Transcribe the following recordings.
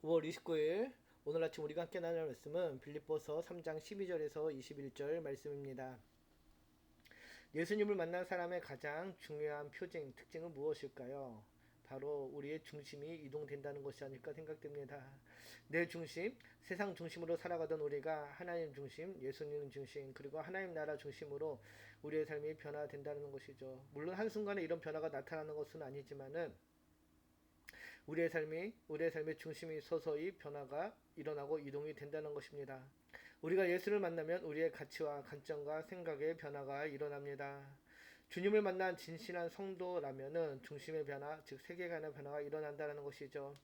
5월 29일 오늘 아침 우리가 함께 나눌 말씀은 빌립보서 3장 12절에서 21절 말씀입니다. 예수님을 만난 사람의 가장 중요한 표징, 특징은 무엇일까요? 바로 우리의 중심이 이동된다는 것이 아닐까 생각됩니다. 내 중심, 세상 중심으로 살아가던 우리가 하나님 중심, 예수님 중심, 그리고 하나님 나라 중심으로 우리의 삶이 변화된다는 것이죠. 물론 한순간에 이런 변화가 나타나는 것은 아니지만은 우리의 삶의 중심이 서서히 변화가 일어나고 이동이 된다는 것입니다. 우리가 예수를 만나면 우리의 가치와 관점과 생각의 변화가 일어납니다. 주님을 만난 진실한 성도라면은 중심의 변화, 즉 세계관의 변화가 일어난다는 것이죠.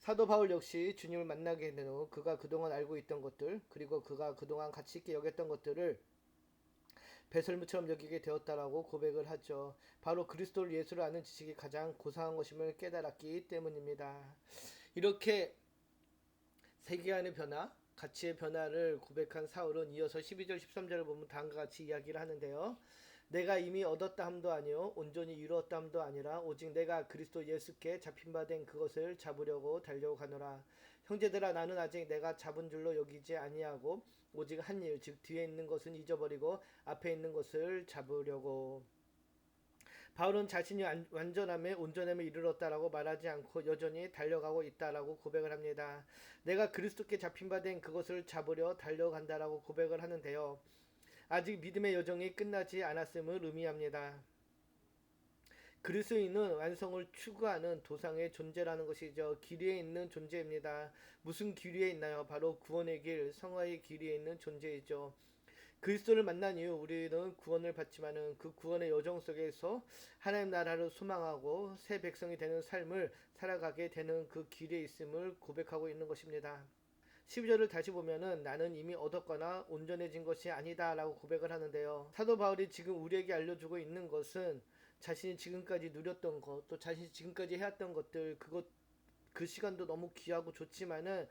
사도 바울 역시 주님을 만나게 된 후 그가 그동안 알고 있던 것들, 그리고 그가 그동안 가치 있게 여겼던 것들을 배설물처럼 여기게 되었다라고 고백을 하죠. 바로 그리스도를 예수를 아는 지식이 가장 고상한 것임을 깨달았기 때문입니다. 이렇게 세계관의 변화, 가치의 변화를 고백한 사울은 이어서 12절 13절을 보면 다음과 같이 이야기를 하는데요. 내가 이미 얻었다 함도 아니요 온전히 이루었다 함도 아니라 오직 내가 그리스도 예수께 잡힌 바 된 그것을 잡으려고 달려가노라. 형제들아 나는 아직 내가 잡은 줄로 여기지 아니하고 오직 한 일 즉 뒤에 있는 것은 잊어버리고 앞에 있는 것을 잡으려고. 바울은 자신이 완전함에 온전함에 이르렀다라고 말하지 않고 여전히 달려가고 있다라고 고백을 합니다. 내가 그리스도께 잡힌 바 된 그것을 잡으려 달려간다라고 고백을 하는데요. 아직 믿음의 여정이 끝나지 않았음을 의미합니다. 그리스도인은 완성을 추구하는 도상의 존재라는 것이죠. 길 위에 있는 존재입니다. 무슨 길 위에 있나요? 바로 구원의 길, 성화의 길 위에 있는 존재이죠. 그리스도를 만난 이후 우리는 구원을 받지만은 그 구원의 여정 속에서 하나님 나라를 소망하고 새 백성이 되는 삶을 살아가게 되는 그 길에 있음을 고백하고 있는 것입니다. 12절을 다시 보면은 나는 이미 얻었거나 온전해진 것이 아니다 라고 고백을 하는데요. 사도 바울이 지금 우리에게 알려주고 있는 것은 자신이 지금까지 누렸던 것, 또 자신이 지금까지 해왔던 것들, 그 시간도 너무 귀하고 좋지만은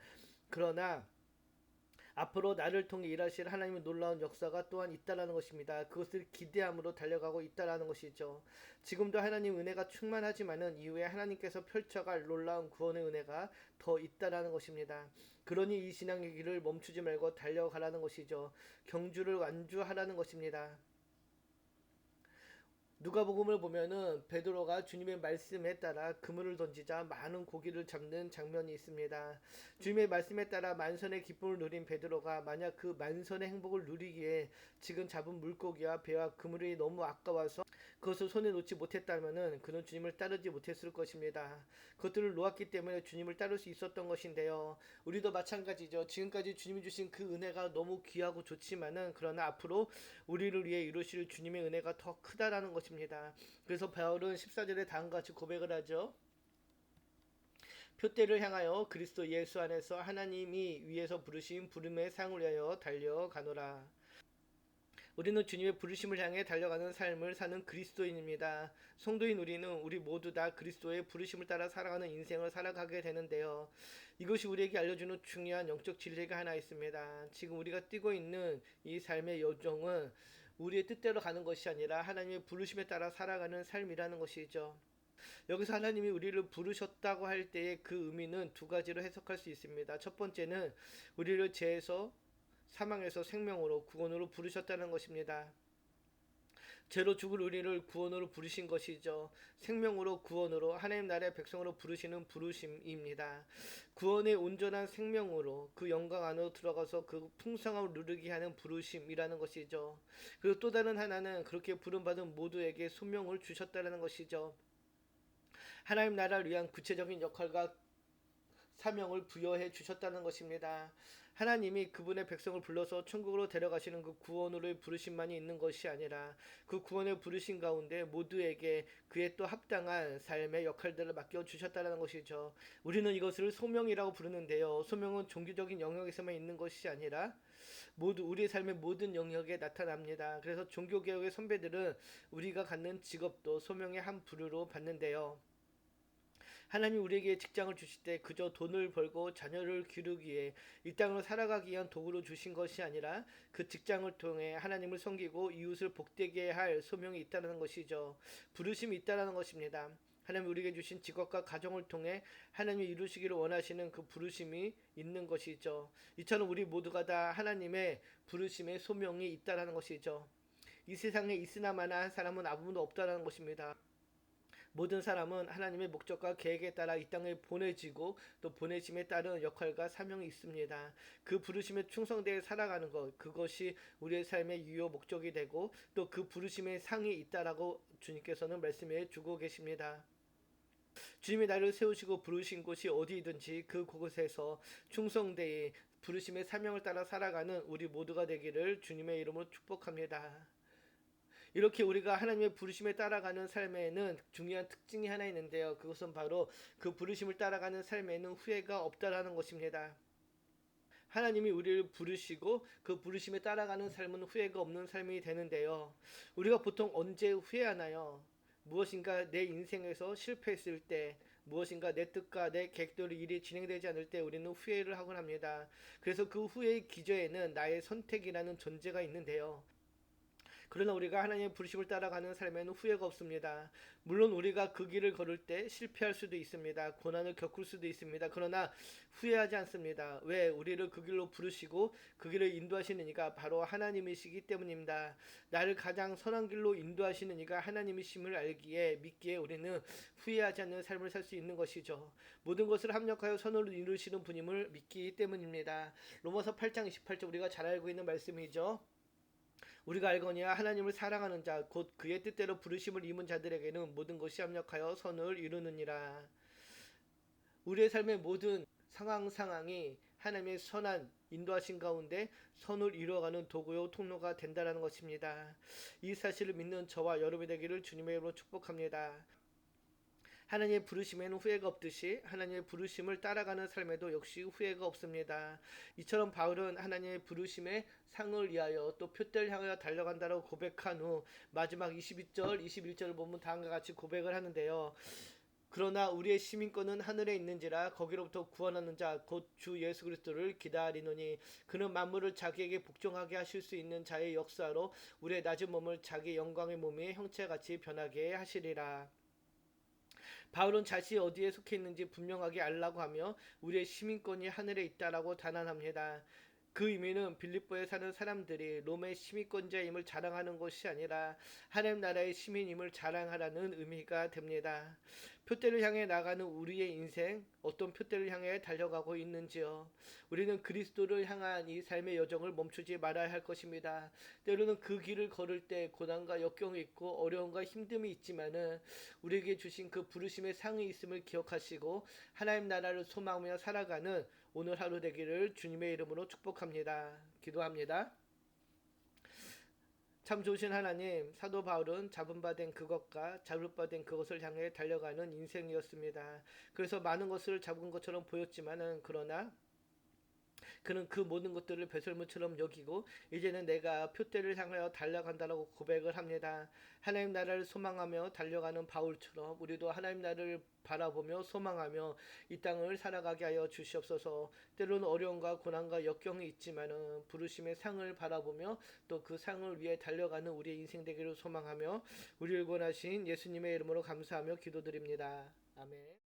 그러나 앞으로 나를 통해 일하실 하나님의 놀라운 역사가 또한 있다라는 것입니다. 그것을 기대함으로 달려가고 있다라는 것이죠. 지금도 하나님 은혜가 충만하지만은 이후에 하나님께서 펼쳐갈 놀라운 구원의 은혜가 더 있다라는 것입니다. 그러니 이 신앙의 길을 멈추지 말고 달려가라는 것이죠. 경주를 완주하라는 것입니다. 누가복음을 보면은 베드로가 주님의 말씀에 따라 그물을 던지자 많은 고기를 잡는 장면이 있습니다. 주님의 말씀에 따라 만선의 기쁨을 누린 베드로가 만약 그 만선의 행복을 누리기에 지금 잡은 물고기와 배와 그물이 너무 아까워서 그것을 손에 놓지 못했다면은 그는 주님을 따르지 못했을 것입니다. 그것들을 놓았기 때문에 주님을 따를 수 있었던 것인데요. 우리도 마찬가지죠. 지금까지 주님이 주신 그 은혜가 너무 귀하고 좋지만은 그러나 앞으로 우리를 위해 이루실 주님의 은혜가 더 크다라는 것입니다. 그래서 바울은 14절에 다음과 같이 고백을 하죠. 표대를 향하여 그리스도 예수 안에서 하나님이 위에서 부르신 부름의 상을 위하여 달려가노라. 우리는 주님의 부르심을 향해 달려가는 삶을 사는 그리스도인입니다. 성도인 우리는 우리 모두 다 그리스도의 부르심을 따라 살아가는 인생을 살아가게 되는데요. 이것이 우리에게 알려주는 중요한 영적 진리가 하나 있습니다. 지금 우리가 뛰고 있는 이 삶의 여정은 우리의 뜻대로 가는 것이 아니라 하나님의 부르심에 따라 살아가는 삶이라는 것이죠. 여기서 하나님이 우리를 부르셨다고 할 때의 그 의미는 두 가지로 해석할 수 있습니다. 첫 번째는 우리를 죄에서 사망에서 생명으로 구원으로 부르셨다는 것입니다. 죄로 죽을 우리를 구원으로 부르신 것이죠. 생명으로 구원으로 하나님 나라의 백성으로 부르시는 부르심입니다. 구원의 온전한 생명으로 그 영광 안으로 들어가서 그 풍성함을 누리게 하는 부르심이라는 것이죠. 그리고 또 다른 하나는 그렇게 부름받은 모두에게 소명을 주셨다는 것이죠. 하나님 나라를 위한 구체적인 역할과 사명을 부여해 주셨다는 것입니다. 하나님이 그분의 백성을 불러서 천국으로 데려가시는 그 구원으로의 부르심만이 있는 것이 아니라 그 구원의 부르심 가운데 모두에게 그에 또 합당한 삶의 역할들을 맡겨 주셨다는 것이죠. 우리는 이것을 소명이라고 부르는데요. 소명은 종교적인 영역에서만 있는 것이 아니라 모두 우리의 삶의 모든 영역에 나타납니다. 그래서 종교개혁의 선배들은 우리가 갖는 직업도 소명의 한 부류로 봤는데요. 하나님 우리에게 직장을 주실 때 그저 돈을 벌고 자녀를 기르기 위해 이 땅으로 살아가기 위한 도구로 주신 것이 아니라 그 직장을 통해 하나님을 섬기고 이웃을 복되게 할 소명이 있다는 것이죠. 부르심이 있다는 것입니다. 하나님 우리에게 주신 직업과 가정을 통해 하나님이 이루시기를 원하시는 그 부르심이 있는 것이죠. 이처럼 우리 모두가 다 하나님의 부르심의 소명이 있다라는 것이죠. 이 세상에 있으나마나 한 사람은 아무도 없다라는 것입니다. 모든 사람은 하나님의 목적과 계획에 따라 이 땅에 보내지고 또 보내심에 따른 역할과 사명이 있습니다. 그 부르심에 충성되어 살아가는 것, 그것이 우리의 삶의 유효 목적이 되고 또 그 부르심의 상이 있다라고 주님께서는 말씀해 주고 계십니다. 주님이 나를 세우시고 부르신 곳이 어디든지 그곳에서 충성되이 부르심의 사명을 따라 살아가는 우리 모두가 되기를 주님의 이름으로 축복합니다. 이렇게 우리가 하나님의 부르심에 따라가는 삶에는 중요한 특징이 하나 있는데요. 그것은 바로 그 부르심을 따라가는 삶에는 후회가 없다라는 것입니다. 하나님이 우리를 부르시고 그 부르심에 따라가는 삶은 후회가 없는 삶이 되는데요. 우리가 보통 언제 후회하나요? 무엇인가 내 인생에서 실패했을 때, 무엇인가 내 뜻과 내 계획대로 일이 진행되지 않을 때 우리는 후회를 하곤 합니다. 그래서 그 후회의 기저에는 나의 선택이라는 존재가 있는데요. 그러나 우리가 하나님의 부르심을 따라가는 삶에는 후회가 없습니다. 물론 우리가 그 길을 걸을 때 실패할 수도 있습니다. 고난을 겪을 수도 있습니다. 그러나 후회하지 않습니다. 왜? 우리를 그 길로 부르시고 그 길을 인도하시는 이가 바로 하나님이시기 때문입니다. 나를 가장 선한 길로 인도하시는 이가 하나님이심을 알기에 믿기에 우리는 후회하지 않는 삶을 살 수 있는 것이죠. 모든 것을 합력하여 선으로 이루시는 분임을 믿기 때문입니다. 로마서 8장 28절 우리가 잘 알고 있는 말씀이죠. 우리가 알거니와 하나님을 사랑하는 자 곧 그의 뜻대로 부르심을 입은 자들에게는 모든 것이 합력하여 선을 이루느니라. 우리의 삶의 모든 상황이 하나님의 선한 인도하신 가운데 선을 이루어가는 도구요 통로가 된다라는 것입니다. 이 사실을 믿는 저와 여러분이 되기를 주님의 이름으로 축복합니다. 하나님의 부르심에는 후회가 없듯이 하나님의 부르심을 따라가는 삶에도 역시 후회가 없습니다. 이처럼 바울은 하나님의 부르심의 상을 위하여 또 표대를 향하여 달려간다고 고백한 후 마지막 22절, 21절을 보면 다음과 같이 고백을 하는데요. 그러나 우리의 시민권은 하늘에 있는지라 거기로부터 구원하는 자 곧 주 예수 그리스도를 기다리노니 그는 만물을 자기에게 복종하게 하실 수 있는 자의 역사로 우리의 낮은 몸을 자기 영광의 몸의 형체같이 변하게 하시리라. 바울은 자신이 어디에 속해 있는지 분명하게 알라고 하며 우리의 시민권이 하늘에 있다라고 단언합니다. 그 의미는 빌립보에 사는 사람들이 롬의 시민권자임을 자랑하는 것이 아니라 하나님 나라의 시민임을 자랑하라는 의미가 됩니다. 표대를 향해 나가는 우리의 인생 어떤 표대를 향해 달려가고 있는지요. 우리는 그리스도를 향한 이 삶의 여정을 멈추지 말아야 할 것입니다. 때로는 그 길을 걸을 때 고난과 역경이 있고 어려움과 힘듦이 있지만은 우리에게 주신 그 부르심의 상이 있음을 기억하시고 하나님 나라를 소망하며 살아가는 오늘 하루 되기를 주님의 이름으로 축복합니다. 기도합니다. 참 좋으신 하나님, 사도 바울은 잡은 바 된 그것과 잡을 바 된 그것을 향해 달려가는 인생이었습니다. 그래서 많은 것을 잡은 것처럼 보였지만은 그러나 그는 그 모든 것들을 배설물처럼 여기고 이제는 내가 표대를 향하여 달려간다라고 고백을 합니다. 하나님 나라를 소망하며 달려가는 바울처럼 우리도 하나님 나라를 바라보며 소망하며 이 땅을 살아가게 하여 주시옵소서. 때로는 어려움과 고난과 역경이 있지만은 부르심의 상을 바라보며 또 그 상을 위해 달려가는 우리의 인생 되기를 소망하며 우리를 구원하신 예수님의 이름으로 감사하며 기도드립니다. 아멘.